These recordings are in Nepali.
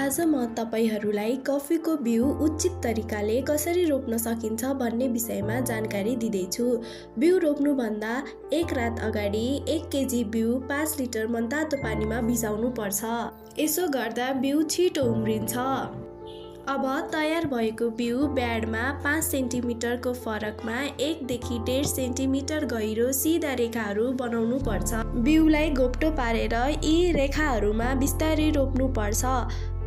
आज म तपाईहरूलाई कफीको बिउ उचित तरिकाले कसरी रोप्न सकिन्छ भन्ने विषयमा जानकारी दिँदैछु। बिउ रोप्नुभन्दा एक रात अगाडि 1 केजी बिउ 5 लिटर मनतातो पानीमा भिजाउनु पर्छ। यसो गर्दा बिउ छिटो उम्रिन्छ। अब तयार भएको बिउ ब्याडमा 5 सेन्टिमिटरको फरकमा 1 देखि 1.5 सेन्टिमिटर गहिरो सिधा रेखाहरू बनाउनु पर्छ। बिउलाई गोप्टो पारेर यी रेखाहरूमा बिस्तारै रोप्नु पर्छ।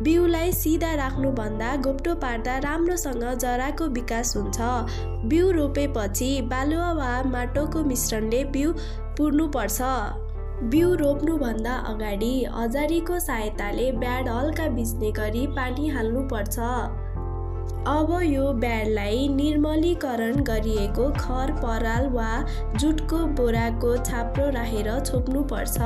बिउलाई सिधा राख्नुभन्दा गोप्टो पार्दा राम्रोसँग जराको विकास हुन्छ। बिउ रोपेपछि बालुवा वा माटोको मिश्रणले बिउ पुर्नुपर्छ। बिउ रोप्नुभन्दा अगाडि औजारीको सहायताले ब्याड हल्का भिज्ने गरी पानी हाल्नुपर्छ। अब यो ब्याडलाई निर्मलीकरण गरिएको खर पराल वा जुटको बोराको छाप्रो राखेर छोप्नुपर्छ।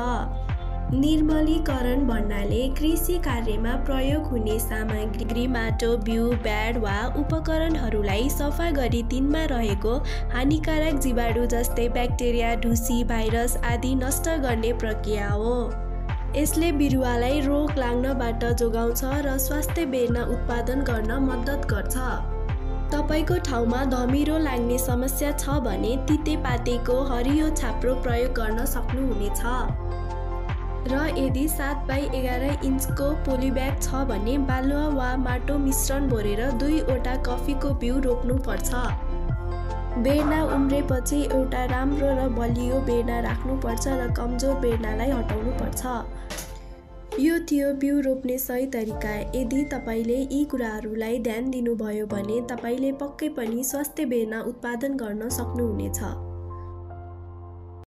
निर्मलीकरण भन्नाले कृषि कार्यमा प्रयोग हुने सामग्री, माटो, बिउ, ब्याड वा उपकरणहरूलाई सफा गरी तिनमा रहेको हानिकारक जीवाणु जस्तै ब्याक्टेरिया, ढुसी, भाइरस आदि नष्ट गर्ने प्रक्रिया हो। यसले बिरुवालाई रोग लाग्नबाट जोगाउँछ र स्वास्थ्य बेर्ना उत्पादन गर्न मद्दत गर्छ। तपाईको ठाउँमा धमिरो लाग्ने समस्या छ भने तितेपातीको हरियो छाप्रो प्रयोग गर्न सक्नुहुनेछ। र यदि 7 बाइ 11 इन्चको पोलिब्याग छ भने बालुवा वा माटो मिश्रण भरेर 2 वटा कफीको बिउ रोप्नुपर्छ। बेर्ना उम्रेपछि एउटा राम्रो र बलियो बेर्ना राख्नुपर्छ र कमजोर बेर्नालाई हटाउनुपर्छ। यो थियो बिउ रोप्ने सही तरिका। यदि तपाईले यी कुराहरूलाई ध्यान दिनुभयो भने तपाईले पक्कै पनि स्वास्थ्य बेर्ना उत्पादन गर्न सक्नुहुनेछ।